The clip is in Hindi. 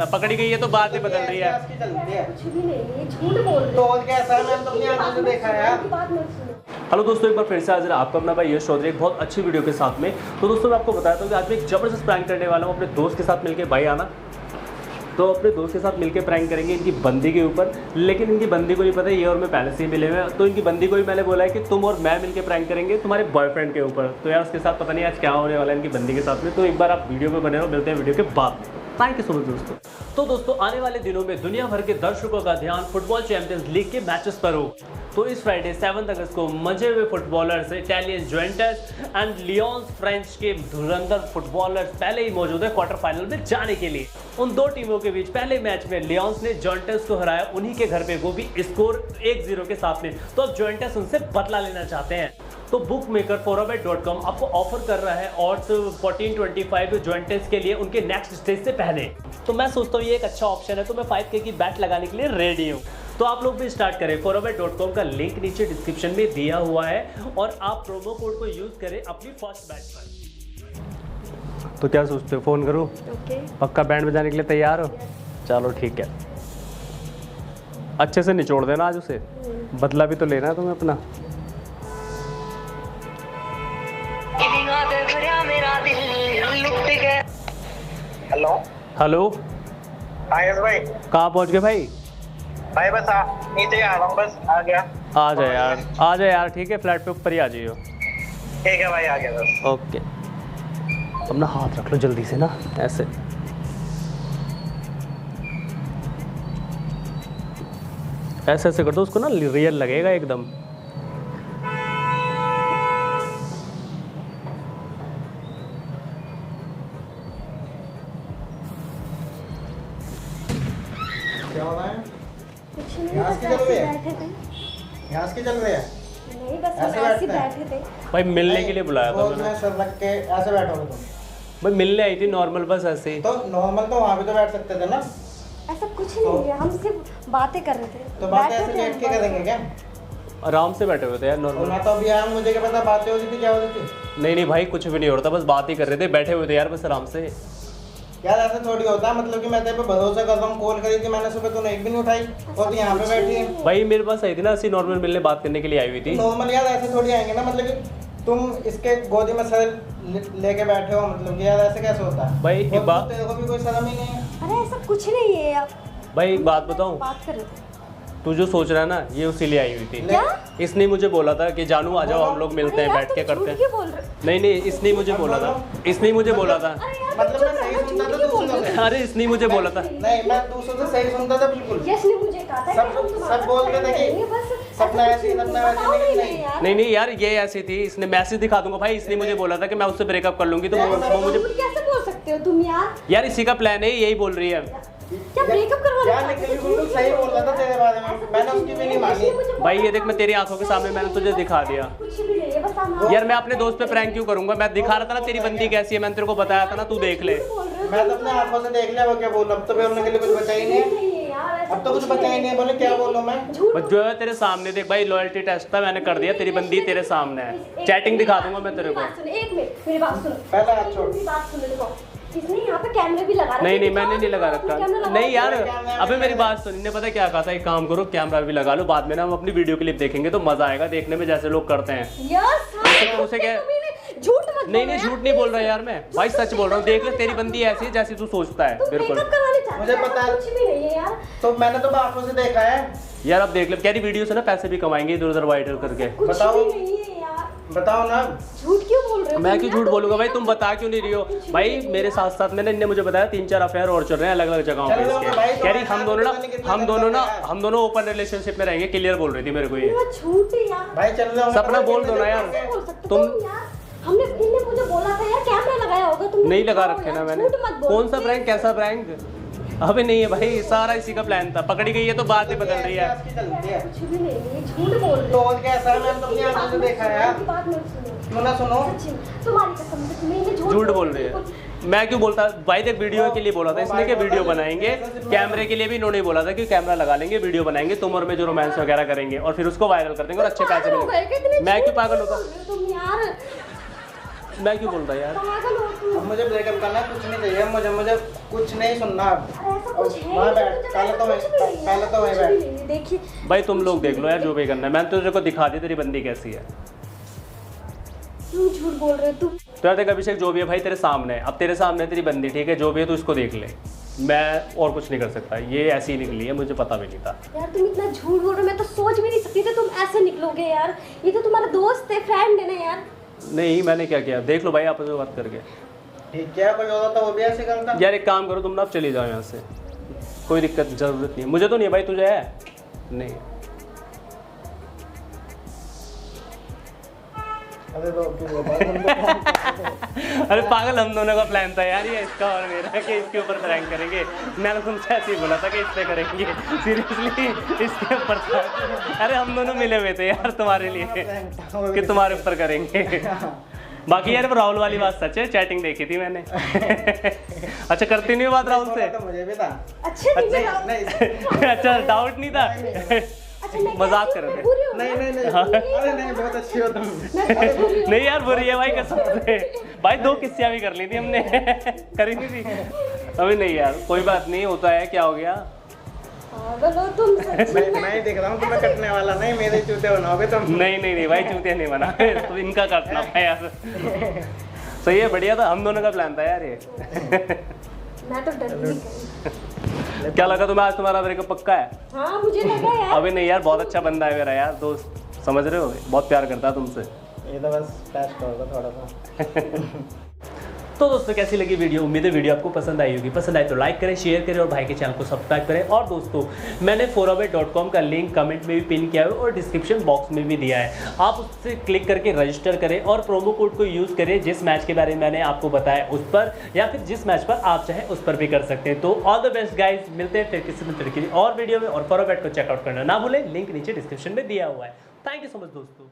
पकड़ी गई है तो बात ही बदल रही है। कुछ भी नहीं, झूठ बोल रहे हो। तो कैसा है, मैंने तो अपनी आंखों से देखा है। हेलो दोस्तों, एक बार फिर से हाजिर आपका अपना भाई यश चौधरी एक बहुत अच्छी वीडियो के साथ में। तो दोस्तों मैं आपको बताया था कि आज मैं एक जबरदस्त प्रैंक करने वाला हूँ अपने दोस्त के साथ मिलकर। भाई आना, तो अपने दोस्त के साथ मिलकर प्रैंक करेंगे इनकी बंदी के ऊपर। लेकिन इनकी बंदी को नहीं पता ये और मैं पहले से ही मिले हुए हैं। तो इनकी बंदी को भी मैंने बोला है कि तुम और मैं मिलकर प्रैंक करेंगे तुम्हारे बॉयफ्रेंड के ऊपर। तो यार उसके साथ पता नहीं आज क्या होने वाला है इनकी बंदी के साथ में। तो एक बार आप वीडियो में बने रहो, मिलते हैं वीडियो के बाद में। थैंक यू सो मच दोस्तों। तो दोस्तों आने वाले दिनों में दुनिया भर के दर्शकों का ध्यान फुटबॉल चैंपियंस लीग के मैचेस पर हो। तो इस फ्राइडे 7 अगस्त को मजे हुए footballers Italian Juventus and lions French के धुरंधर फुटबॉलर्स पहले ही मौजूद है क्वार्टर फाइनल में जाने के लिए। उन दो टीमों के बीच पहले मैच में लियोन्स ने जुवेंटस को हराया उन्हीं के घर पे, वो भी स्कोर 1-0 के साथ में। तो अब जुवेंटस उनसे बदला लेना चाहते हैं। तो बुक मेकर forabet.com आपको ऑफर कर रहा है odds 14-25 जुवेंटस के लिए उनके नेक्स्ट स्टेज से पहले। तो मैं सोचता हूँ ये एक अच्छा ऑप्शन है, तो मैं 5K की बैट लगाने के लिए रेडी हूँ। तो आप लोग भी स्टार्ट करें। forabet.com का लिंक नीचे डिस्क्रिप्शन में दिया हुआ है और आप प्रोमो कोड को यूज करें अपनी फर्स्ट बैट पर। तो क्या सोचते हो, फोन करूँ? पक्का बैंड बजाने के लिए तैयार हो? चलो ठीक है, अच्छे से निचोड़ देना आज उसे, बदला भी तो लेना है तुम्हें अपना। हेलो हेलो, आयस भाई, कहाँ पहुँच गए भाई? भाई बस नीचे आ रहा हूँ, बस आ गया। आ जाए यार, आ जाए यार, ठीक है फ्लैट पे ऊपर ही आ जाइयो। ठीक है भाई, आ गया बस। ओके, अपना हाथ रख लो जल्दी से ना, ऐसे ऐसे ऐसे कर दो उसको ना, रियल लगेगा एकदम। क्या हो रहा है? कुछ नहीं, यहाँ बस से चल रही है? ऐसे बैठे थे। यहाँ से चल रहे हैं? नहीं, बस ऐसे हम ऐसे ही बैठते बैठे थे। भाई मिलने के लिए बुलाया था गोद मैंने। में सर रख के ऐसे बैठोगे तुम? भाई मिलने आई थी नॉर्मल, बस ऐसे ही। तो नॉर्मल तो वहाँ भी तो बैठ सकते थे ना। ऐसा कुछ नहीं है, हम सिर्फ बातें कर रहे थे। तो बातें बैठे ऐसे थे लेट के हम, करेंगे क्या? आराम से बैठे हुए थे यार और नॉर्मल। मैं तो अभी आया, मुझे क्या पता बातें हो रही थी, क्या हो रही थी। नहीं नहीं भाई, कुछ भी नहीं हो रहा था, बस बात ही कर रहे थे, बैठे हुए थे यार बस आराम से। यार ऐसा थोड़ी होता है, मतलब कि मैं तेरे पे भरोसा कर रहा हूँ, कॉल करी थी मैंने सुबह, तूने एक भी नहीं उठाई और तू यहाँ पे बैठी है। भाई मेरे पास आई थी ना, ऐसी नॉर्मल मिलने बात करने के लिए आई हुई थी। नॉर्मल यार ऐसे थोड़ी आएंगे ना, मतलब कि तुम इसके गोदी में सर लेके बैठे हो, मतलब कि यार ऐसे कैसे होता है भाई, एक और बात- तेरे को भी कोई शर्म ही नहीं है। अरे ऐसा कुछ नहीं है आप। भाई एक बात बताऊं, बात कर रहे थे। तू जो सोच रहा है ना, ये उसी लिए आई हुई थी। क्या? इसने मुझे बोला था कि जानू आ जाओ, हम लोग मिलते हैं, अरे बैठ के यार, तुम करते झूठ हैं। क्यों बोल रहे हो? नहीं नहीं, इसने मुझे बोला था, इसने मुझे बोला था। अरे यार, मतलब तुम मैं चुप सही रहो, सुनता झूठ था क्यों तो बोल रहे हो? अरे इसने मुझे बोला था। नहीं, मैं दूसरों से सही सुनता था बिल्कुल। यश ने मुझे कहा था कि सब- हम तुम्हारा सब बोलते थे कि करेंगे, बस सपना ऐसा ऐसे ही, कुछ सपना वैसे, बताओ लेकिन नहीं नहीं। यार। नहीं नहीं यार, ये ऐसी थी, इसने मैसेज दिखा दूंगा भाई, इसने मुझे बोला था कि मैं उससे ब्रेकअप कर लूंगी। तो वो मुझे झूठ कैसे बोल सकते हो तुम यार? यार इसी का प्लान है, यही बोल रही है। क्या ब्रेकअप करवाना यार चाहते लेकिन हो? बिल्कुल सही बोल रहा था तेरे बारे में, मैंने उसकी भी नहीं मानी। भाई ये देख, मैं तेरी आंखों के सामने मैंने तुझे दिखा दिया। कुछ भी नहीं है, बस हम यार मैं अपने दोस्त पे प्रैंक क्यों करूंगा? मैं दिखा रहा था ना तेरी बंदी कैसी है, मैंने तेरे को बताया था ना, तू देख ले। बोल रहे हो। मैं तो अपने आंखों से देख लिया, वो क्या बोल, अब तो बोलने के लिए कुछ बचा ही नहीं है। नहीं है यार, ऐसा अब तो कुछ बचा ही नहीं है, बोले क्या बोलूं मैं। झूठ बस जो है तेरे सामने देख भाई, लॉयल्टी टेस्ट था, मैंने कर दिया, तेरी बंदी तेरे सामने है, चैटिंग दिखा दूंगा मैं तेरे को। बात सुनो, एक मिनट मेरी बात सुनो। पहले हाथ छोड़। मेरी बात सुनो, देखो इसने यहाँ पे कैमरे भी लगा रखे नहीं नहीं, हैं। मैंने नहीं लगा रखा। कैमरा लगा नहीं यार, रखा है। अबे मेरी बात सुन, इन्हें पता क्या कहा था, एक काम करो कैमरा भी लगा लो, बाद में ना हम अपनी वीडियो क्लिप देखेंगे तो मजा आएगा देखने में, जैसे लोग करते हैं। यस, हाँ, उसे क्या- झूठ मत नहीं बोलो नहीं, यार। झूठ नहीं बोल रहा यार मैं, भाई सच बोल रहा हूँ। देख ले तेरी बंदी ऐसी है जैसी तू सोचता है, तुम बिल्कुल। ब्रेकअप करवाने चाहते मुझे हो, पता ऐसा है। कुछ भी नहीं है यार। तो मैंने तो आंखों से देखा है। यार अब देख ले, कह रही वीडियो से ना पैसे भी कमाएंगे इधर उधर वायरल करके। कुछ बताओ। भी नहीं है यार। बताओ ना। झूठ क्यों बोल रहे हो? मैं तुम क्यों यार? झूठ बोलूंगा भाई, तुम बता क्यों नहीं रही हो भाई? मेरे साथ साथ में ना इनने मुझे बताया 3-4 अफेयर और चल रहे हैं अलग अलग जगहों पे चलो इसके। भाई, कह रही हम दोनों ना है। हम दोनों ओपन रिलेशनशिप में रहेंगे, क्लियर बोल रही थी मेरे को ये। ये झूठ है यार। भाई चल रहा हूँ। सपना बोल दो ना यार। कैसे बोल सकते तुम यार? हमने इनने मुझे बोला था यार, कैमरा लगाया होगा तुमने। नहीं लगा दिखाओ रखे यार, ना मैंने। झूठ मत बोलो। कौन सा प्रैंक, कैसा प्रैंक? अबे नहीं है भाई, सारा इसी का प्लान था। पकड़ी गई है तो बात ही बदल रही है। ऐसी चलती है। कुछ भी नहीं है, झूठ बोल रहे तो हो। और कैसा है, मैंने तो अपनी आंखों से देखा है यार। की बात मत सुनो। क्यों ना सुनो? सच्ची तुम्हारी कसम से मैंने झूठ बोल रही है। मैं क्यों बोलता भाई, देख वीडियो के लिए बोला था इसने कि वीडियो बनाएंगे, कैमरे के लिए भी इन्होंने बोला था कि कैमरा लगा लेंगे, वीडियो बनाएंगे, तुम और मैं जो रोमांस वगैरह करेंगे और फिर उसको वायरल कर देंगे और अच्छे पैसे मिलेंगे। मैं क्यों पागल होगा? तुम यार मैं क्यों बोल रहा यार? पागल हो तू। अब मुझे ब्रेकअप करना है, कुछ नहीं चाहिए मुझे, मुझे कुछ नहीं सुनना अब। ऐसा कुछ है वहाँ ही नहीं, बैठ, तुझे पहले तो कुछ भी नहीं है, पहले तो वहीं कुछ बैठ। भी नहीं है, देखिए भाई तुम लोग देख लो यार जो भी करना है, मैंने तुझे को दिखा दी तेरी बंदी कैसी है। क्यों झूठ बोल रहे हो तू? तो यार देख अभिषेक जो भी है भाई तेरे सामने है, अब तेरे सामने तेरी बंदी ठीक है, जो भी है तू इसको देख ले, मैं और कुछ नहीं कर सकता, ये ऐसी ही निकली है, मुझे पता भी नहीं था। यार तुम इतना झूठ बोल रहे हो, मैं तो सोच भी नहीं सकती थी तुम ऐसे निकलोगे यार। ये तो तुम्हारा दोस्त है, फ्रेंड है ना यार। नहीं मैंने क्या किया, देख लो भाई आपस में बात करके। ठीक क्या कोई होता तो वो भी ऐसे करता। यार एक काम करो तुम ना अब चली जाओ यहाँ से, कोई दिक्कत जरूरत नहीं है, मुझे तो नहीं है भाई, तुझे है? नहीं। अरे तो क्यों बोलता अरे पागल हम दोनों का प्लान था यार, ये इसका और मेरा कि इसके ऊपर प्रैंक करेंगे। मैंने तुमसे ऐसे ही बोला था कि इस पे करेंगे, सीरियसली इसके ऊपर था। अरे हम दोनों मिले हुए थे यार तुम्हारे लिए कि तुम्हारे ऊपर करेंगे। बाकी यार राहुल वाली बात सच है, चैटिंग देखी थी मैंने। अच्छा करती नहीं बात राहुल से? तो मुझे भी था। अच्छा नहीं अच्छा डाउट नहीं था, अच्छा, मैं मजाक कैसी कर रहे थे। बुरी हूँ? नहीं नहीं नहीं हाँ। अरे नहीं बहुत अच्छी हो तुम। मैं बुरी हूँ। नहीं यार बुरी है भाई कसम से, भाई 2 किस्सियाँ भी कर ली थी हमने। करी नहीं थी अभी? नहीं यार कोई बात नहीं, होता है, क्या हो गया? पागल हो तुम सच्ची में। मैं ही देख रहा हूँ तुम्हें कटने वाला नहीं, मेरे जूते बनाओगे तुम। नहीं नहीं नहीं भाई चूतिया नहीं बना, तो इनका काटना था यार। सही है, बढ़िया था, हम दोनों का प्लान था यार ये। मैं तो डर गई। क्या लगा तुम्हें आज तुम्हारा ब्रेकअप पक्का है? हाँ मुझे लगा यार। अभी नहीं यार, बहुत अच्छा बंदा है मेरा यार दोस्त, समझ रहे हो, बहुत प्यार करता है तुमसे। ये तो बस टेस्ट होगा थोड़ा सा। तो दोस्तों कैसी लगी वीडियो, उम्मीद है वीडियो आपको पसंद आई होगी। पसंद आए तो लाइक करें, शेयर करें और भाई के चैनल को सब्सक्राइब करें। और दोस्तों मैंने foraway.com का लिंक कमेंट में भी पिन किया है और डिस्क्रिप्शन बॉक्स में भी दिया है, आप उससे क्लिक करके रजिस्टर करें और प्रोमो कोड को यूज़ करें जिस मैच के बारे में मैंने आपको बताया उस पर, या फिर जिस मैच पर आप चाहें उस पर भी कर सकते हैं। तो ऑल द बेस्ट गाइज, मिलते हैं फिर किसी न किसी और वीडियो में, और foraway को चेकआउट करना ना भूलें, लिंक नीचे डिस्क्रिप्शन में दिया हुआ है। थैंक यू सो मच दोस्तों।